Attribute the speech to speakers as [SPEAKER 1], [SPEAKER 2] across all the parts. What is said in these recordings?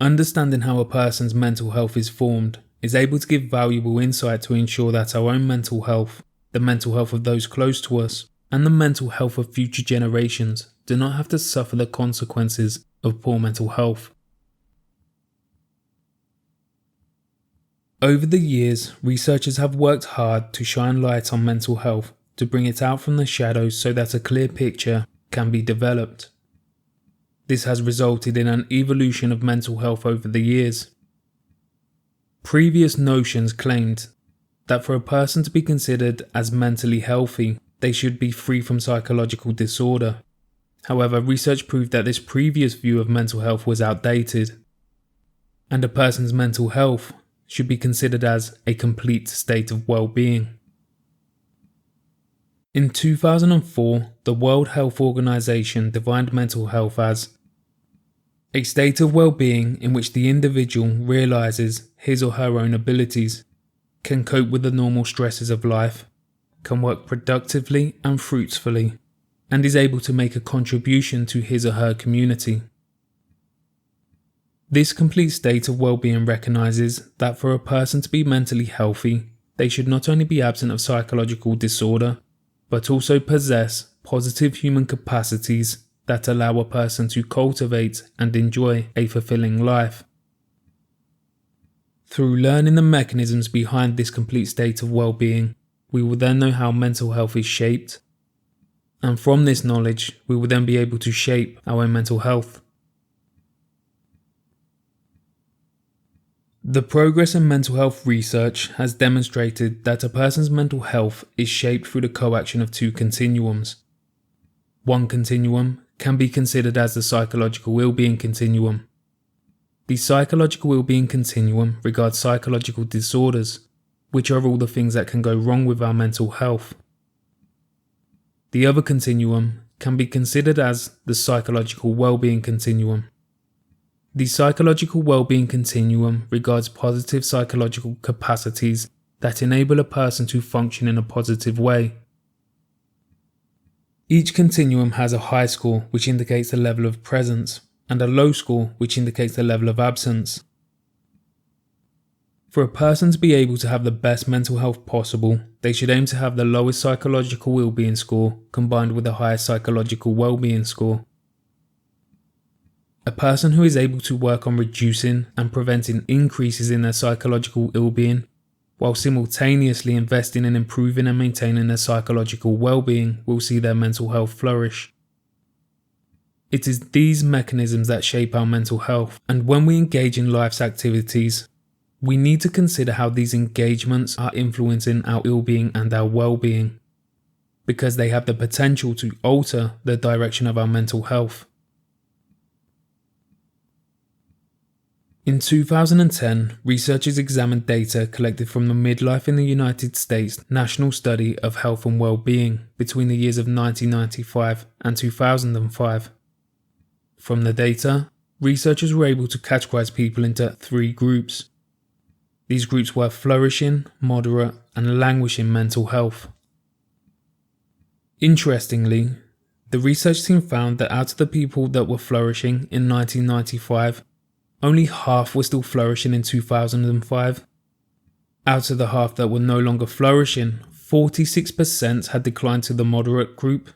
[SPEAKER 1] Understanding how a person's mental health is formed is able to give valuable insight to ensure that our own mental health, the mental health of those close to us, and the mental health of future generations do not have to suffer the consequences of poor mental health. Over the years, researchers have worked hard to shine light on mental health to bring it out from the shadows so that a clear picture can be developed. This has resulted in an evolution of mental health over the years. Previous notions claimed that for a person to be considered as mentally healthy, they should be free from psychological disorder. However, research proved that this previous view of mental health was outdated, and a person's mental health should be considered as a complete state of well-being. In 2004, the World Health Organization defined mental health as a state of well-being in which the individual realizes his or her own abilities, can cope with the normal stresses of life, can work productively and fruitfully, and is able to make a contribution to his or her community. This complete state of well-being recognizes that for a person to be mentally healthy, they should not only be absent of psychological disorder, but also possess positive human capacities that allow a person to cultivate and enjoy a fulfilling life. Through learning the mechanisms behind this complete state of well-being, we will then know how mental health is shaped, and from this knowledge, we will then be able to shape our own mental health. The progress in mental health research has demonstrated that a person's mental health is shaped through the coaction of two continuums. One continuum can be considered as the psychological well-being continuum. The psychological well-being continuum regards psychological disorders, which are all the things that can go wrong with our mental health. The other continuum can be considered as the psychological well-being continuum. The psychological well-being continuum regards positive psychological capacities that enable a person to function in a positive way. Each continuum has a high score, which indicates the level of presence, and a low score, which indicates the level of absence. For a person to be able to have the best mental health possible, they should aim to have the lowest psychological well-being score combined with the highest psychological well-being score. A person who is able to work on reducing and preventing increases in their psychological ill-being, while simultaneously investing in improving and maintaining their psychological well-being, will see their mental health flourish. It is these mechanisms that shape our mental health, and when we engage in life's activities, we need to consider how these engagements are influencing our ill-being and our well-being, because they have the potential to alter the direction of our mental health. In 2010, researchers examined data collected from the Midlife in the United States National Study of Health and Well-Being between the years of 1995 and 2005. From the data, researchers were able to categorize people into 3 groups. These groups were flourishing, moderate, and languishing mental health. Interestingly, the research team found that out of the people that were flourishing in 1995, only half were still flourishing in 2005. Out of the half that were no longer flourishing, 46% had declined to the moderate group,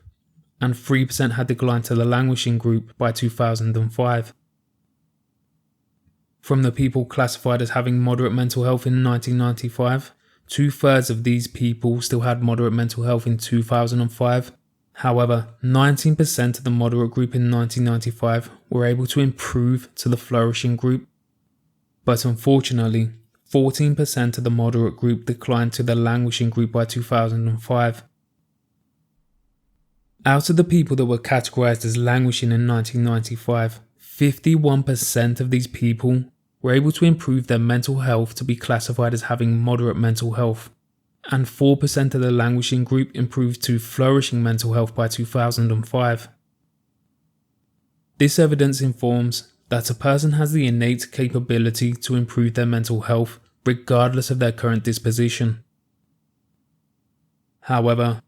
[SPEAKER 1] and 3% had declined to the languishing group by 2005. From the people classified as having moderate mental health in 1995, 2/3 of these people still had moderate mental health in 2005. However, 19% of the moderate group in 1995 were able to improve to the flourishing group, but unfortunately, 14% of the moderate group declined to the languishing group by 2005. Out of the people that were categorized as languishing in 1995, 51% of these people were able to improve their mental health to be classified as having moderate mental health, and 4% of the languishing group improved to flourishing mental health by 2005. This evidence informs that a person has the innate capability to improve their mental health regardless of their current disposition. However,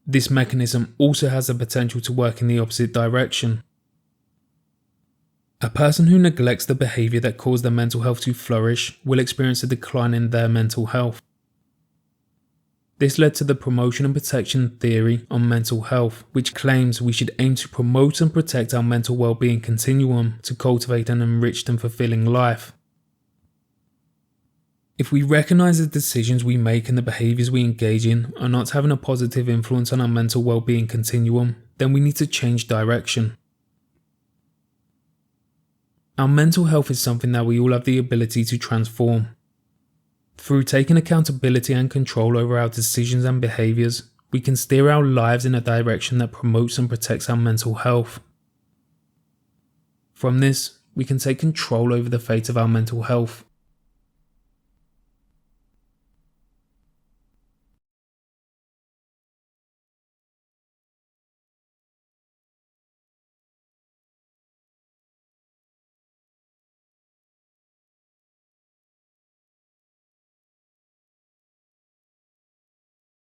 [SPEAKER 1] this mechanism also has the potential to work in the opposite direction. A person who neglects the behaviour that caused their mental health to flourish will experience a decline in their mental health. This led to the promotion and protection theory on mental health, which claims we should aim to promote and protect our mental well-being continuum to cultivate an enriched and fulfilling life. If we recognise the decisions we make and the behaviours we engage in are not having a positive influence on our mental well-being continuum, then we need to change direction. Our mental health is something that we all have the ability to transform. Through taking accountability and control over our decisions and behaviours, we can steer our lives in a direction that promotes and protects our mental health. From this, we can take control over the fate of our mental health.